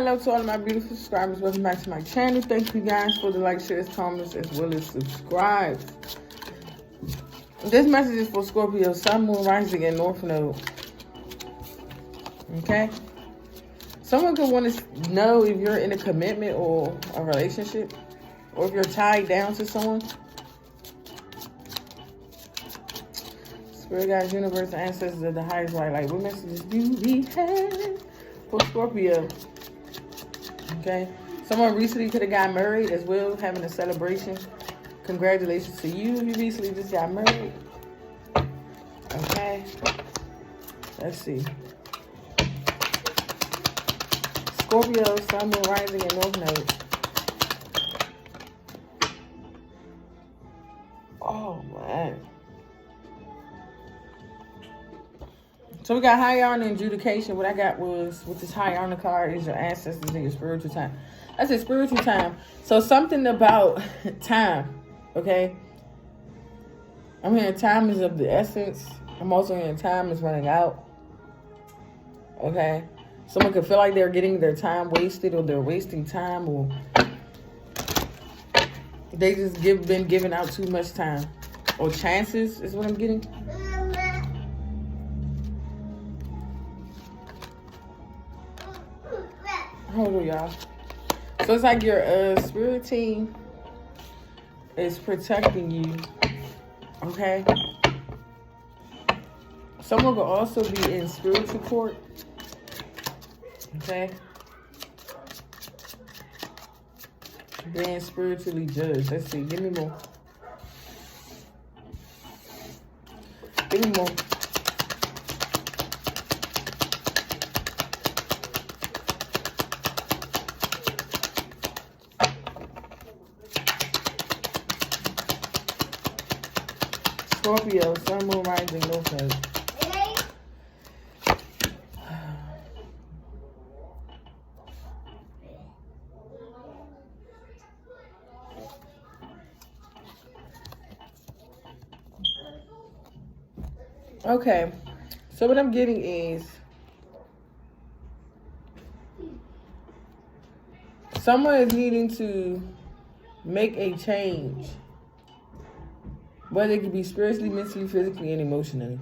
hello to all of my beautiful subscribers. Welcome back to my channel. Thank you guys for the like, shares, comments, as well as subscribe. This message is for Scorpio, Sun, Moon, Rising, and North Node. Okay? Someone could want to know if you're in a commitment or a relationship, or if you're tied down to someone. Spirit guides, universe, and ancestors of the highest white light. What messages do we have for Scorpio? Okay. Someone recently could have got married as well, having a celebration. Congratulations to you. You recently just got married. Okay. Let's see. Scorpio, Sun, Moon, Rising, and North Node. Oh, man. So we got high honor and adjudication. What I got was, with this high honor card, is your ancestors and your spiritual time. I said spiritual time. So something about time, okay? I'm hearing time is of the essence. I'm also hearing time is running out, okay? Someone could feel like they're getting their time wasted, or they're wasting time, or they just been giving out too much time. Or chances is what I'm getting. Hold on, y'all. So it's like your spirit team is protecting you. Okay? Someone will also be in spiritual court. Okay? Being spiritually judged. Let's see. Give me more. Give me more. Scorpio, Sun, Moon, Rising, North Node. Okay, so what I'm getting is someone is needing to make a change. Whether it could be spiritually, mentally, physically, and emotionally.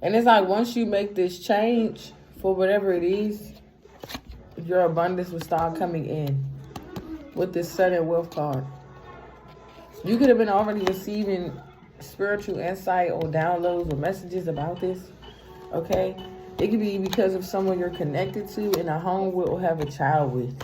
And it's like once you make this change for whatever it is, your abundance will start coming in with this sudden wealth card. You could have been already receiving spiritual insight or downloads or messages about this. Okay? It could be because of someone you're connected to in a home with or have a child with.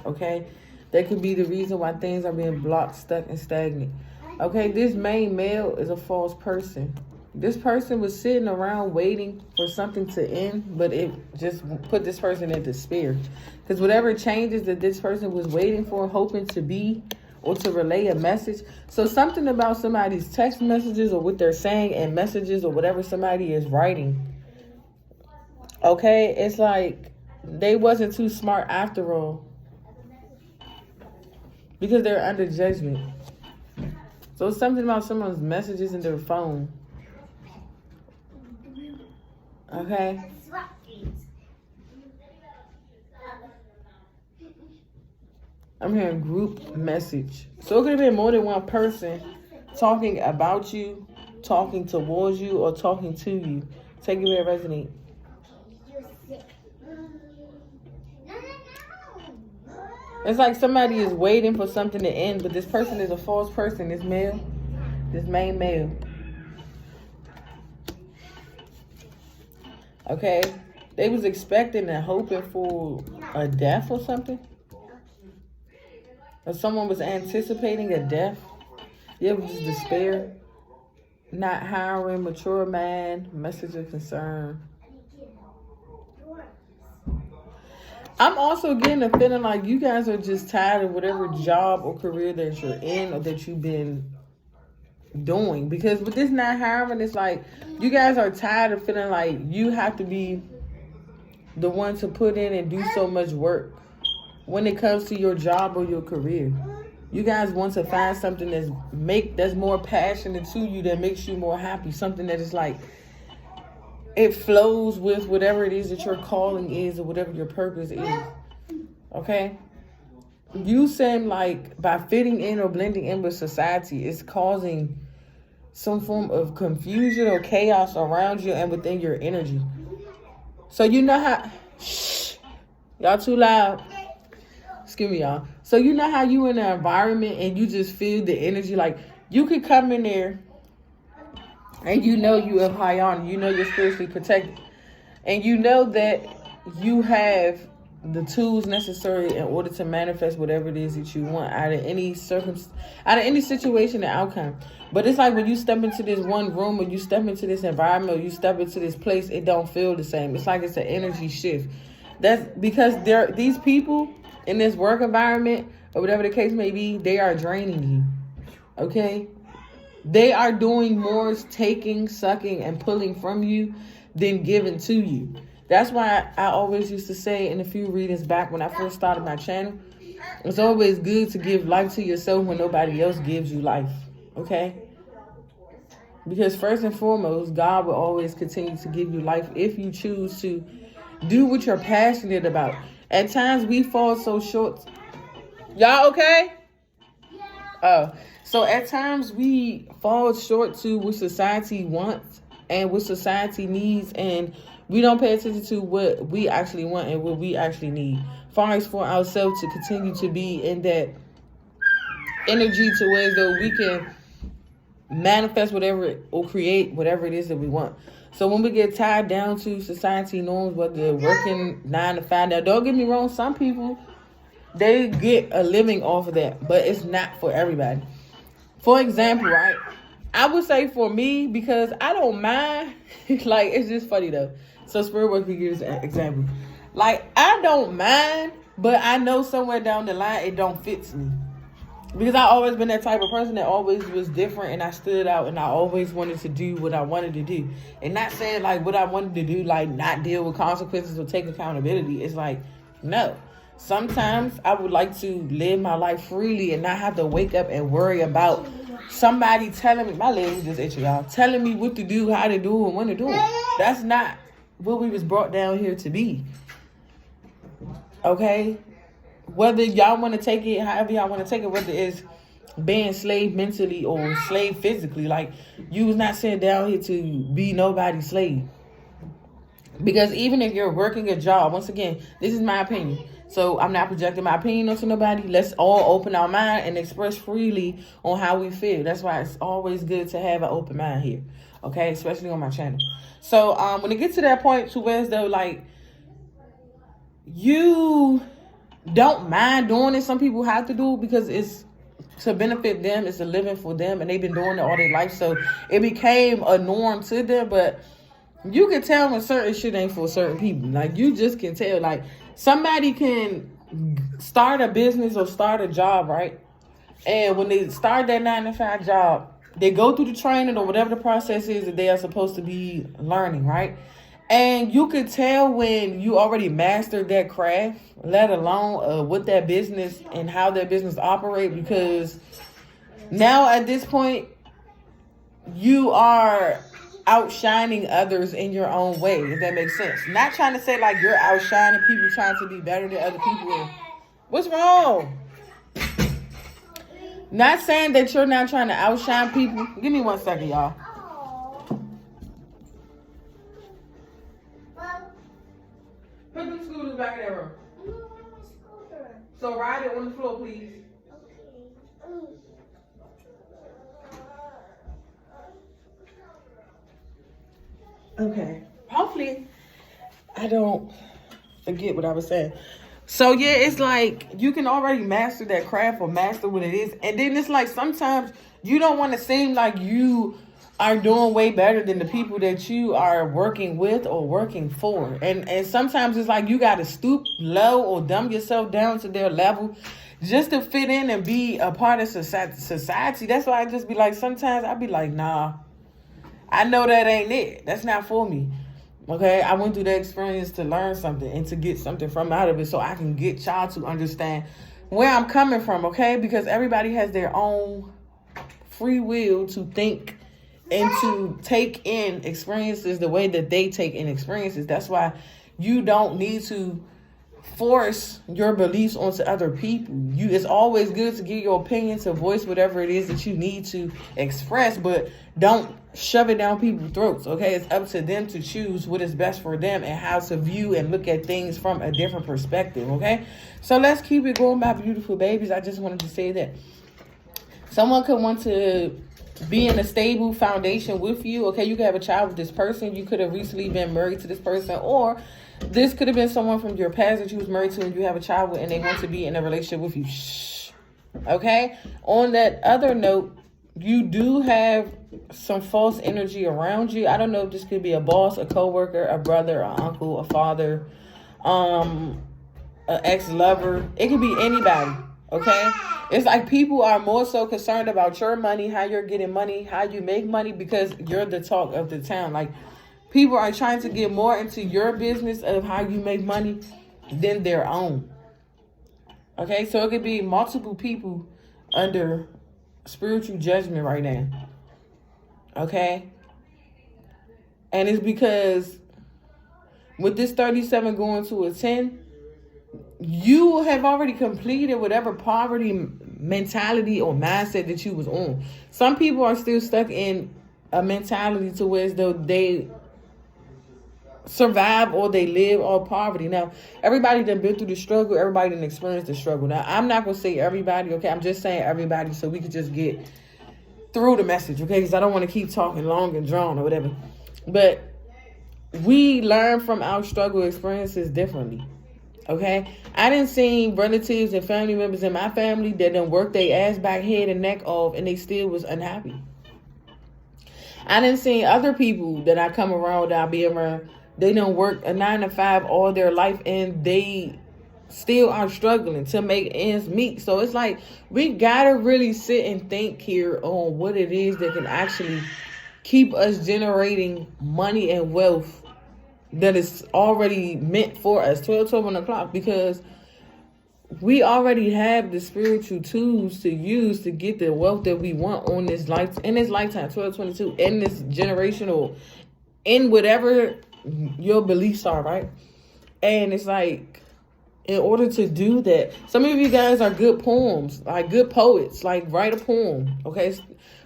Okay? That could be the reason why things are being blocked, stuck, and stagnant. Okay, this main male is a false person. This person was sitting around waiting for something to end, but it just put this person in despair. Because whatever changes that this person was waiting for, hoping to be, or to relay a message. So something about somebody's text messages or what they're saying and messages or whatever somebody is writing. Okay, it's like they wasn't too smart after all. Because they're under judgment. So it's something about someone's messages in their phone. Okay? I'm hearing group message. So it could have been more than one person talking about you, talking towards you, or talking to you. Take it where it resonates. It's like somebody is waiting for something to end, but this person is a false person. This male, this main male. Okay? They was expecting and hoping for a death or something. Or someone was anticipating a death. It was just despair. Not hiring, mature man, message of concern. I'm also getting a feeling like you guys are just tired of whatever job or career that you're in or that you've been doing. Because with this not hiring, it's like you guys are tired of feeling like you have to be the one to put in and do so much work when it comes to your job or your career. You guys want to find something that's more passionate to you, that makes you more happy. Something that is like it flows with whatever it is that your calling is or whatever your purpose is. Okay? You seem like by fitting in or blending in with society, it's causing some form of confusion or chaos around you and within your energy. So you know how... Shh. Y'all too loud. Excuse me, y'all. So you know how you in an environment and you just feel the energy, like you could come in there and you know you of high honor, you know you're spiritually protected, and you know that you have the tools necessary in order to manifest whatever it is that you want out of any situation and outcome. But it's like when you step into this one room or you step into this environment or you step into this place, it don't feel the same. It's like it's an energy shift. That's because these people in this work environment or whatever the case may be, they are draining you. Okay? They are doing more taking, sucking, and pulling from you than giving to you. That's why I always used to say in a few readings back when I first started my channel, it's always good to give life to yourself when nobody else gives you life. Okay? Because first and foremost, God will always continue to give you life if you choose to do what you're passionate about. At times we fall so short. Y'all okay? Oh. So at times we fall short to what society wants and what society needs, and we don't pay attention to what we actually want and what we actually need. Far as for ourselves to continue to be in that energy to where though we can manifest whatever or create whatever it is that we want. So when we get tied down to society norms, whether they're working 9 to 5, now don't get me wrong, some people, they get a living off of that, but it's not for everybody. For example, right, I would say for me, because I don't mind, like, it's just funny though. So Spirit Work can give an example. Like, I don't mind, but I know somewhere down the line it don't fit me. Because I always been that type of person that always was different, and I stood out, and I always wanted to do what I wanted to do. And not saying like what I wanted to do, like not deal with consequences or take accountability. It's like, no. Sometimes I would like to live my life freely and not have to wake up and worry about somebody telling me, my leg was just itching, y'all, telling me what to do, how to do, and when to do it. That's not what we was brought down here to be. Okay? Whether y'all want to take it, however y'all want to take it, whether it's being slave mentally or slave physically, like, you was not sent down here to be nobody's slave. Because even if you're working a job, once again, this is my opinion. So I'm not projecting my opinion onto nobody. Let's all open our mind and express freely on how we feel. That's why it's always good to have an open mind here. Okay? Especially on my channel. So when it gets to that point to where as though, like, you don't mind doing it. Some people have to do it because it's to benefit them. It's a living for them, and they've been doing it all their life. So it became a norm to them. But you can tell when certain shit ain't for certain people. Like, you just can tell. Like, somebody can start a business or start a job, right? And when they start that 9 to 5 job, they go through the training or whatever the process is that they are supposed to be learning, right? And you could tell when you already mastered that craft, let alone what that business and how that business operate, because now at this point, you are outshining others in your own way, if that makes sense. Not trying to say like you're outshining people trying to be better than other people. What's wrong? Not saying that you're not trying to outshine people. Give me 1 second, y'all. Put the scooters back in that room. So ride it on the floor, please. Okay. Hopefully, I don't forget what I was saying. So yeah, it's like you can already master that craft or master what it is. And then it's like sometimes you don't want to seem like you are doing way better than the people that you are working with or working for. And sometimes it's like you got to stoop low or dumb yourself down to their level just to fit in and be a part of society. That's why I just be like, sometimes I be like, nah, I know that ain't it. That's not for me. Okay, I went through that experience to learn something and to get something from out of it so I can get y'all to understand where I'm coming from, okay? Because everybody has their own free will to think and to take in experiences the way that they take in experiences. That's why you don't need to force your beliefs onto other people. It's always good to give your opinion, to voice whatever it is that you need to express, but don't shove it down people's throats. Okay, it's up to them to choose what is best for them and how to view and look at things from a different perspective. Okay, so let's keep it going, my beautiful babies. I just wanted to say that someone could want to be in a stable foundation with you. Okay, you could have a child with this person. You could have recently been married to this person, or this could have been someone from your past that you was married to and you have a child with, and they want to be in a relationship with you. Shh. Okay? On that other note, you do have some false energy around you. I don't know if this could be a boss, a coworker, a brother, an uncle, a father, an ex-lover. It could be anybody. Okay? It's like people are more so concerned about your money, how you're getting money, how you make money, because you're the talk of the town. Like, people are trying to get more into your business of how you make money than their own. Okay, so it could be multiple people under spiritual judgment right now. Okay? And it's because with this 37 going to a 10, you have already completed whatever poverty mentality or mindset that you was on. Some people are still stuck in a mentality to where as though they survive or they live on poverty. Now, everybody done been through the struggle. Everybody done experienced the struggle. Now, I'm not going to say everybody, okay? I'm just saying everybody so we could just get through the message, okay? Because I don't want to keep talking long and drawn or whatever. But we learn from our struggle experiences differently, okay? I done seen relatives and family members in my family that done worked their ass back, head and neck off, and they still was unhappy. I done seen other people that I come around, that I be around, they done work a 9 to 5 all their life, and they still are struggling to make ends meet. So it's like, we gotta really sit and think here on what it is that can actually keep us generating money and wealth that is already meant for us, 12 o'clock, because we already have the spiritual tools to use to get the wealth that we want on this life, in this lifetime, 1222, in this generational, in whatever your beliefs are, right? And it's like, in order to do that, some of you guys are good poems, like good poets, like write a poem, okay?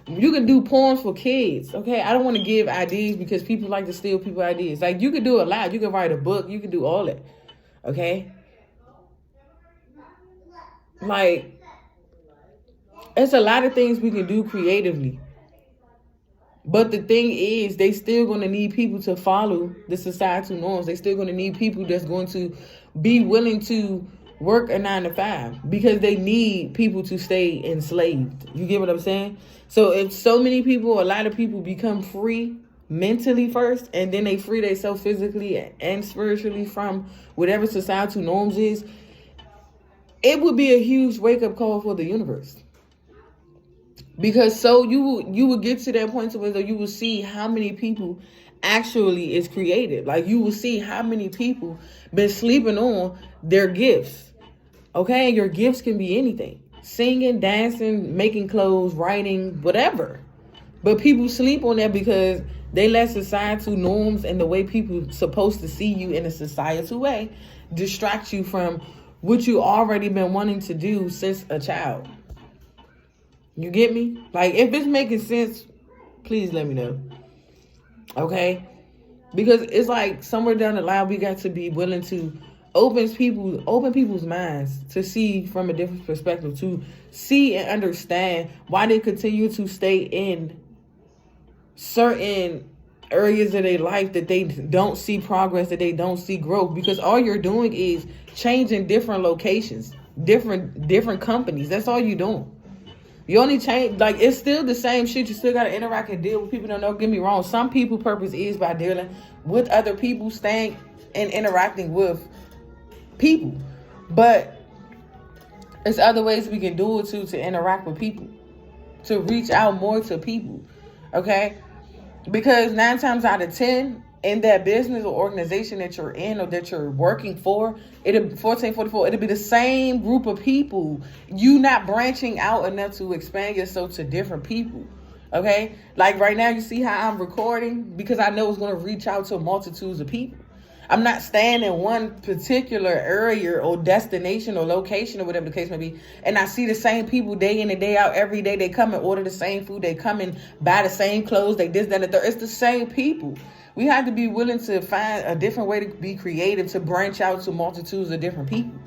You can do poems for kids, okay? I don't want to give ideas because people like to steal people's ideas. Like, you can do a lot. You can write a book. You can do all that, okay? Like, it's a lot of things we can do creatively. But the thing is, they still going to need people to follow the societal norms. They still going to need people that's going to be willing to work a 9 to 5 because they need people to stay enslaved. You get what I'm saying? So if so many people, a lot of people become free mentally first, and then they free themselves physically and spiritually from whatever societal norms is, it would be a huge wake-up call for the universe. Because so you will get to that point where you will see how many people actually is created. Like, you will see how many people been sleeping on their gifts. Okay, and your gifts can be anything. Singing, dancing, making clothes, writing, whatever. But people sleep on that because they let societal norms and the way people supposed to see you in a societal way distract you from what you already been wanting to do since a child. You get me? Like, if it's making sense, please let me know. Okay? Because it's like somewhere down the line, we got to be willing to open people's minds to see from a different perspective, to see and understand why they continue to stay in certain areas of their life that they don't see progress, that they don't see growth, because all you're doing is changing different locations, different companies. That's all you're doing. You only change, like, it's still the same shit. You still got to interact and deal with people. Don't get me wrong. Some people purpose is by dealing with other people, staying and interacting with people. But there's other ways we can do it too, to interact with people, to reach out more to people. Okay? Because 9 times out of 10, in that business or organization that you're in or that you're working for, it'll be the same group of people. You not branching out enough to expand yourself to different people. Okay? Like right now, you see how I'm recording? Because I know it's going to reach out to multitudes of people. I'm not staying in one particular area or destination or location or whatever the case may be. And I see the same people day in and day out every day. They come and order the same food. They come and buy the same clothes. They this, that, and the third. It's the same people. We have to be willing to find a different way to be creative, to branch out to multitudes of different people.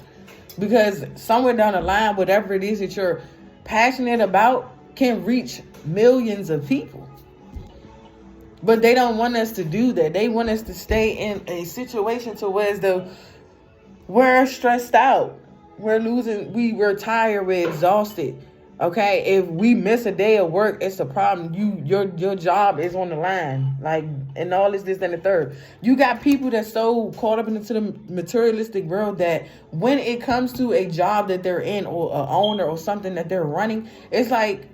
Because somewhere down the line, whatever it is that you're passionate about can reach millions of people. But they don't want us to do that. They want us to stay in a situation to where as though we're stressed out. We're tired, we're exhausted. Okay? If we miss a day of work, it's a problem. Your job is on the line. Like, and all this, and the third. You got people that's so caught up into the materialistic world that when it comes to a job that they're in or an owner or something that they're running, it's like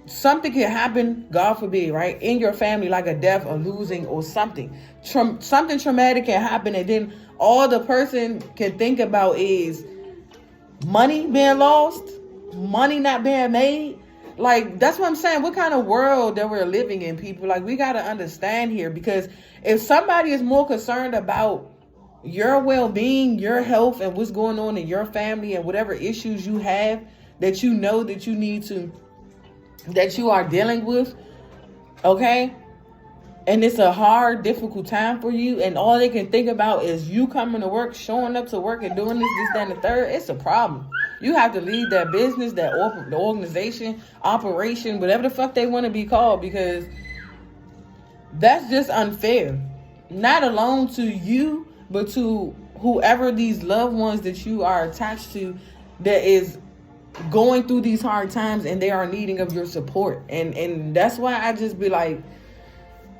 something can happen, God forbid, right? In your family, like a death or losing or something. Something traumatic can happen, and then all the person can think about is money being lost, money not being made. Like, that's what I'm saying. What kind of world that we're living in, people? Like, we got to understand here, because if somebody is more concerned about your well-being, your health, and what's going on in your family and whatever issues you have that you know that you need to, that you are dealing with, okay, and it's a hard, difficult time for you, and all they can think about is you coming to work, showing up to work, and doing this, that, and the third, it's a problem. You have to leave that business, the organization, operation, whatever the fuck they want to be called, because that's just unfair. Not alone to you, but to whoever these loved ones that you are attached to that is going through these hard times, and they are needing of your support. And that's why I just be like,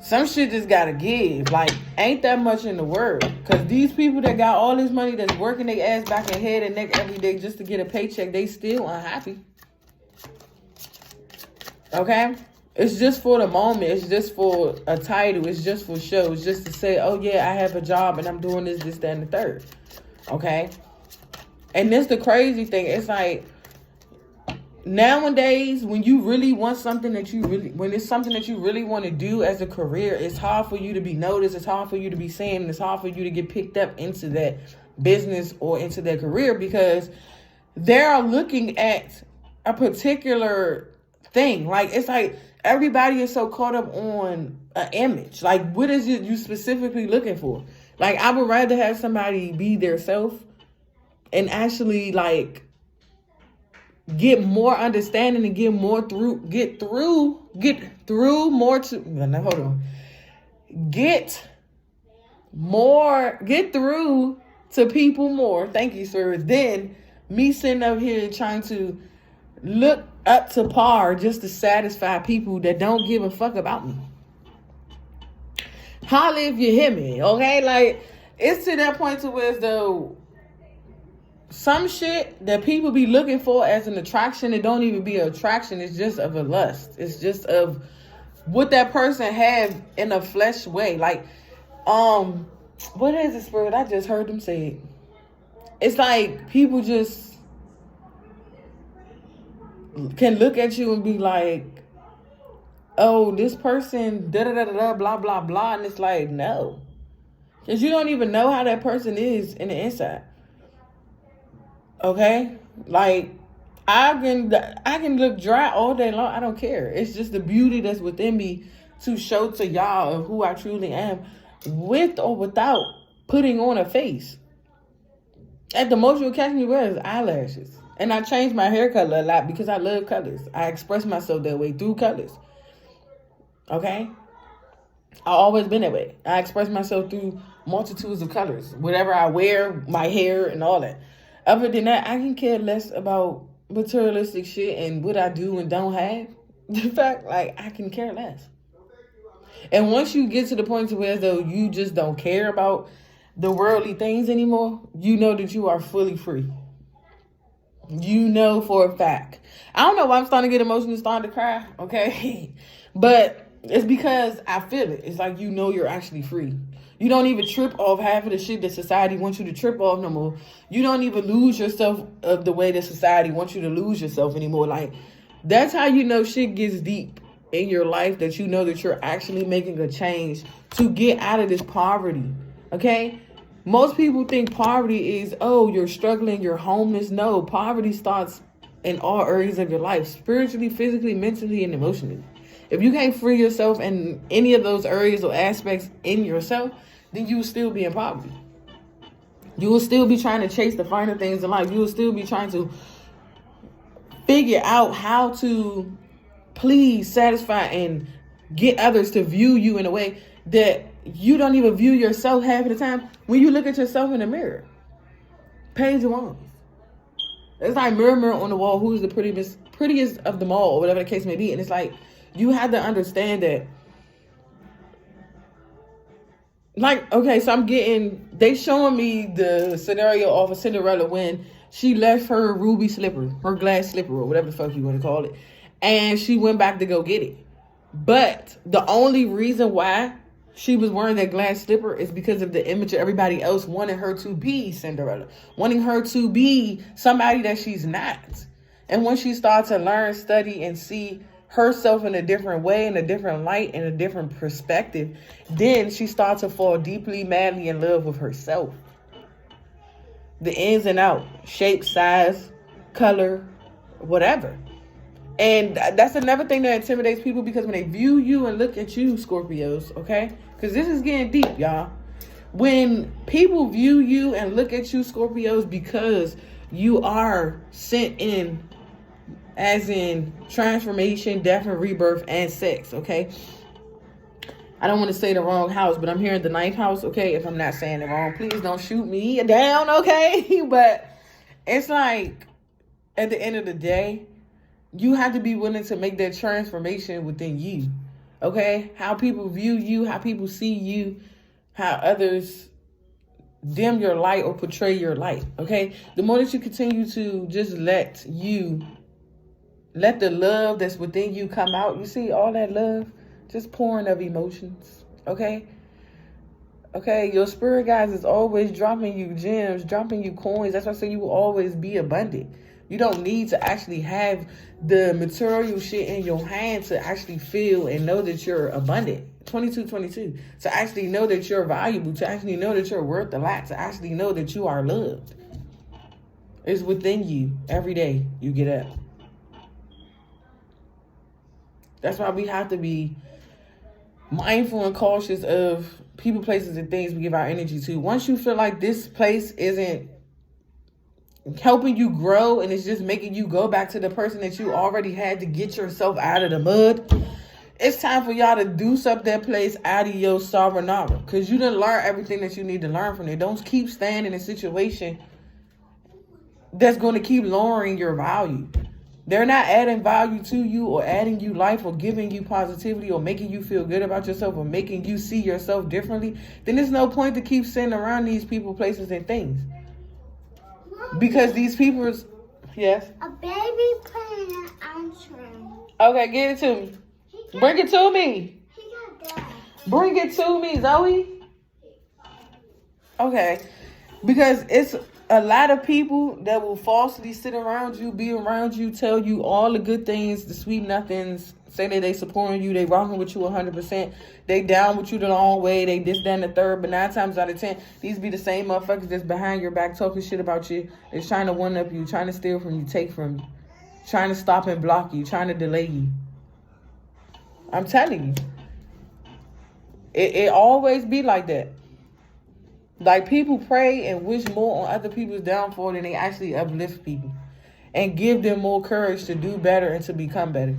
some shit just gotta give. Like, ain't that much in the world. Because these people that got all this money, that's working their ass back and head and neck every day just to get a paycheck, they still unhappy. Okay? It's just for the moment. It's just for a title. It's just for show. It's just to say, oh yeah, I have a job and I'm doing this, that, and the third. Okay? And this the crazy thing. It's like, nowadays, when you really want something when it's something that you really want to do as a career, it's hard for you to be noticed. It's hard for you to be seen. And it's hard for you to get picked up into that business or into that career, because they're looking at a particular thing. Like, it's like everybody is so caught up on an image. Like, what is it you specifically looking for? Like, I would rather have somebody be their self and actually, like, get more understanding and get through to people more. Thank you, sir. Than me sitting up here trying to look up to par just to satisfy people that don't give a fuck about me. Holla if you hear me, okay? Like, it's to that point to where as though some shit that people be looking for as an attraction, it don't even be an attraction. It's just of a lust. It's just of what that person have in a flesh way. Like, what is the spirit? I just heard them say it. It's like people just can look at you and be like, oh, this person, da-da-da-da-da, blah, blah, blah. And it's like, no. Because you don't even know how that person is in the inside. Okay, like I can look dry all day long. I don't care. It's just the beauty that's within me to show to y'all of who I truly am, with or without putting on a face. At the most you'll catch me wear is eyelashes, and I changed my hair color a lot because I love colors. I express myself that way through colors. Okay, I've always been that way. I express myself through multitudes of colors, whatever I wear, my hair, and all that. Other than that, I can care less about materialistic shit and what I do and don't have. In fact, like, I can care less. And once you get to the point to where though you just don't care about the worldly things anymore, you know that you are fully free. You know for a fact. I don't know why I'm starting to get emotional, starting to cry, okay? But it's because I feel it. It's like, you know, you're actually free. You don't even trip off half of the shit that society wants you to trip off no more. You don't even lose yourself of the way that society wants you to lose yourself anymore. Like, that's how you know shit gets deep. in your life that you know that you're actually making a change to get out of this poverty. Okay? Most people think poverty is, oh, you're struggling, you're homeless. No, poverty starts in all areas of your life, spiritually, physically, mentally, and emotionally. If you can't free yourself in any of those areas or aspects in yourself, then you will still be in poverty. You will still be trying to chase the finer things in life. You will still be trying to figure out how to please, satisfy, and get others to view you in a way that you don't even view yourself half of the time when you look at yourself in the mirror. Page one. It's like mirror on the wall, who's the prettiest of them all, or whatever the case may be. And it's like, you have to understand that, like, okay, so they showing me the scenario of a Cinderella when she left her ruby slipper, her glass slipper, or whatever the fuck you want to call it, and she went back to go get it. But the only reason why she was wearing that glass slipper is because of the image of everybody else wanting her to be Cinderella, wanting her to be somebody that she's not. And when she starts to learn, study, and see herself in a different way, in a different light, in a different perspective, then she starts to fall deeply, madly in love with herself. The ins and outs, shape, size, color, whatever. And that's another thing that intimidates people, because when they view you and look at you, Scorpios, okay? Because this is getting deep, y'all. When people view you and look at you, Scorpios, because you are sent in as in transformation, death and rebirth, and sex, okay? I don't want to say the wrong house, but I'm hearing the 9th house, okay? If I'm not saying it wrong, please don't shoot me down, okay? But it's like, at the end of the day, you have to be willing to make that transformation within you, okay? How people view you, how people see you, how others dim your light or portray your light, okay? The more that you continue to just let the love that's within you come out, you see all that love, just pouring of emotions, okay? Okay, your spirit guides is always dropping you gems, dropping you coins. That's why I say you will always be abundant. You don't need to actually have the material shit in your hand to actually feel and know that you're abundant. 2222. To actually know that you're valuable, to actually know that you're worth a lot, to actually know that you are loved. It's within you every day you get up. That's why we have to be mindful and cautious of people, places, and things we give our energy to. Once you feel like this place isn't helping you grow and it's just making you go back to the person that you already had to get yourself out of the mud, it's time for y'all to deuce up that place out of your sayonara, because you didn't learn everything that you need to learn from it. Don't keep staying in a situation that's going to keep lowering your value. They're not adding value to you or adding you life or giving you positivity or making you feel good about yourself or making you see yourself differently. Then there's no point to keep sitting around these people, places, and things. Because these people is... Yes? A baby playing an ice cream. Okay, get it to me. Bring it to me. He got that. Bring it to me, Zoe. Okay. Because it's a lot of people that will falsely sit around you, be around you, tell you all the good things, the sweet nothings, say that they supporting you, they rocking with you 100%, they down with you the long way, they this, that, and the third. But 9 times out of 10, these be the same motherfuckers that's behind your back talking shit about you. They're trying to one up you, trying to steal from you, take from you, trying to stop and block you, trying to delay you. I'm telling you, it always be like that. Like, people pray and wish more on other people's downfall than they actually uplift people and give them more courage to do better and to become better.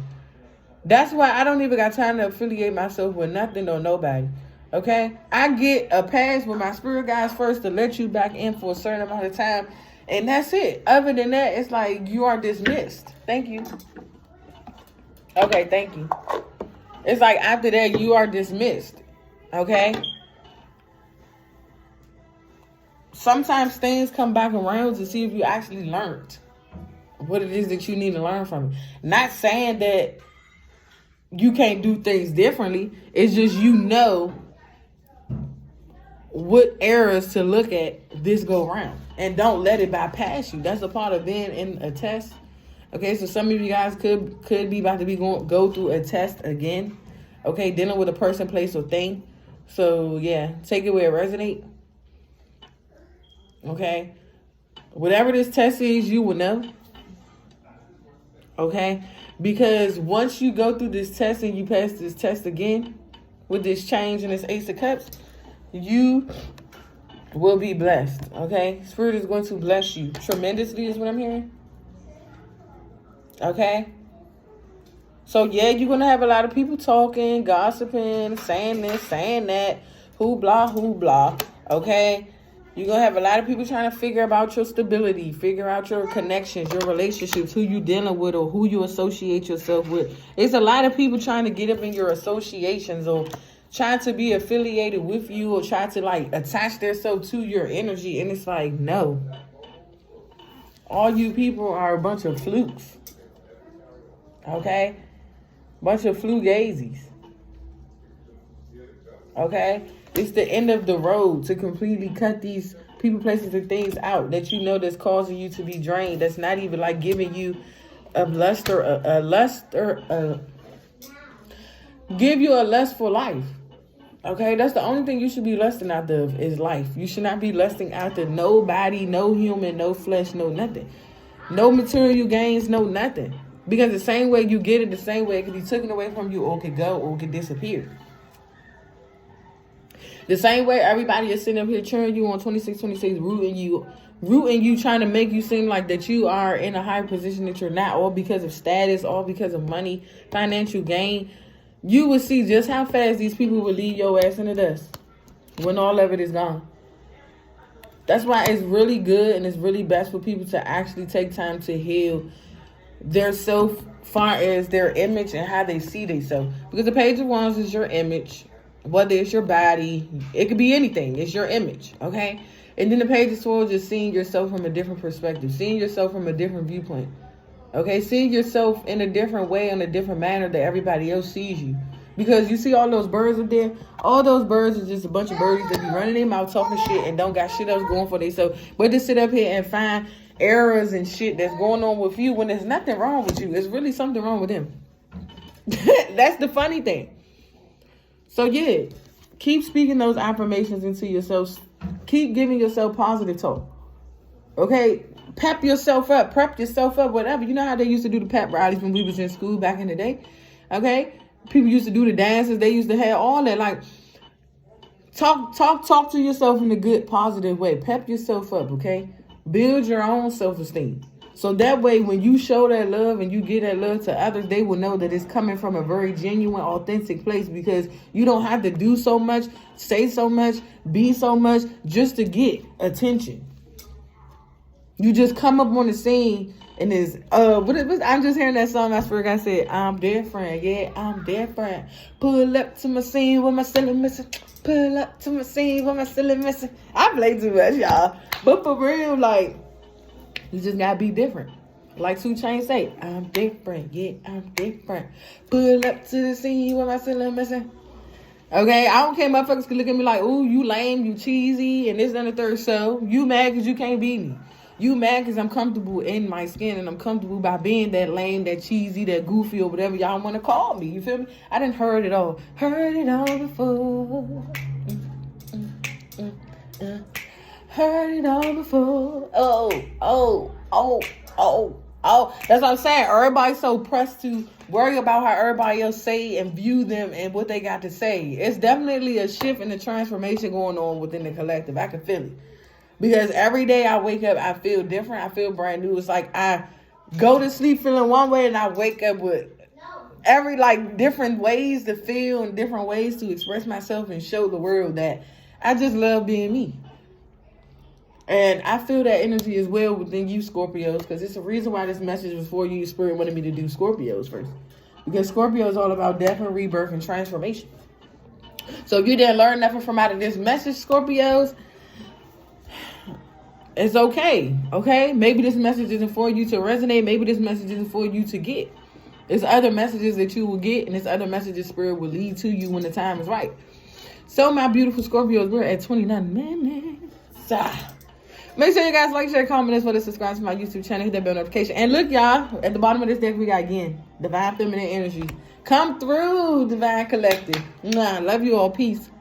That's why I don't even got time to affiliate myself with nothing or nobody. Okay? I get a pass with my spirit guides first to let you back in for a certain amount of time, and that's it. Other than that, it's like you are dismissed. Thank you. Okay, thank you. It's like after that, you are dismissed. Okay? Sometimes things come back around to see if you actually learned what it is that you need to learn from it. Not saying that you can't do things differently. It's just you know what errors to look at this go round. And don't let it bypass you. That's a part of being in a test Okay, so some of you guys could be about to be go through a test again. Okay, dealing with a person, place, or thing. So yeah, take it where it resonates. Okay, whatever this test is, you will know. Okay, because once you go through this test and you pass this test again with this change in this Ace of Cups, you will be blessed. Okay, Spirit is going to bless you tremendously, is what I'm hearing. Okay, so yeah, you're gonna have a lot of people talking, gossiping, saying this, saying that, who blah. Okay, you're gonna have a lot of people trying to figure out your stability, figure out your connections, your relationships, who you dealing with, or who you associate yourself with. It's a lot of people trying to get up in your associations, or trying to be affiliated with you, or try to like attach themselves to your energy, and it's like, no. All you people are a bunch of flukes. Okay? Bunch of flugazis. Okay? It's the end of the road to completely cut these people, places, and things out that you know that's causing you to be drained. That's not even like giving you give you a lustful life. Okay, that's the only thing you should be lusting out of is life. You should not be lusting after nobody, no human, no flesh, no nothing. No material gains, no nothing. Because the same way you get it, the same way it could be taken away from you, or it could go, or it could disappear. The same way everybody is sitting up here cheering you on 2626, rooting you, trying to make you seem like that you are in a higher position that you're not, all because of status, all because of money, financial gain. You will see just how fast these people will leave your ass in the dust when all of it is gone. That's why it's really good and it's really best for people to actually take time to heal their self, far as their image and how they see themselves. Because the Page of Wands is your image, whether it's your body, it could be anything. It's your image, okay? And then the Page of Swords is seeing yourself from a different perspective, seeing yourself from a different viewpoint, okay? Seeing yourself in a different way, in a different manner that everybody else sees you. Because you see all those birds up there, all those birds are just a bunch of birdies that be running their mouth talking shit and don't got shit else going for themselves. But to sit up here and find errors and shit that's going on with you when there's nothing wrong with you. It's really something wrong with them. That's the funny thing. So yeah, keep speaking those affirmations into yourself. Keep giving yourself positive talk. Okay? Pep yourself up. Prep yourself up, whatever. You know how they used to do the pep rallies when we was in school back in the day? Okay? People used to do the dances. They used to have all that. Like, talk to yourself in a good, positive way. Pep yourself up, okay? Build your own self-esteem. So that way, when you show that love and you give that love to others, they will know that it's coming from a very genuine, authentic place, because you don't have to do so much, say so much, be so much just to get attention. You just come up on the scene and it's, I'm just hearing that song. I swear God said, I'm different. Yeah, I'm different. Pull up to my scene with my ceiling missing. Pull up to my scene with my ceiling missing. I play too much, y'all. But for real, like, you just gotta be different. Like 2 Chainz say, I'm different. Yeah, I'm different. Pull up to the scene with my ceiling missing. Okay, I don't care, motherfuckers can look at me like, ooh, you lame, you cheesy, and this and the third. So you mad because you can't beat me. You mad because I'm comfortable in my skin, and I'm comfortable by being that lame, that cheesy, that goofy, or whatever y'all want to call me. You feel me? I done heard it all. Heard it all before. Heard it all before. Oh. That's what I'm saying. Everybody's so pressed to worry about how everybody else say and view them and what they got to say. It's definitely a shift and a transformation going on within the collective. I can feel it. Because every day I wake up, I feel different. I feel brand new. It's like I go to sleep feeling one way and I wake up with every different ways to feel and different ways to express myself and show the world that I just love being me. And I feel that energy as well within you, Scorpios, because it's the reason why this message was for you. Spirit wanted me to do Scorpios first. Because Scorpio is all about death and rebirth and transformation. So if you didn't learn nothing from out of this message, Scorpios, it's okay. Maybe this message isn't for you to resonate. Maybe this message isn't for you to get. There's other messages that you will get, and there's other messages Spirit will lead to you when the time is right. So my beautiful Scorpios, we're at 29 minutes. Make sure you guys like, share, comment, as well as subscribe to my YouTube channel. Hit that bell notification. And look, y'all, at the bottom of this deck, we got, again, Divine Feminine Energy. Come through, Divine Collective. Love you all. Peace.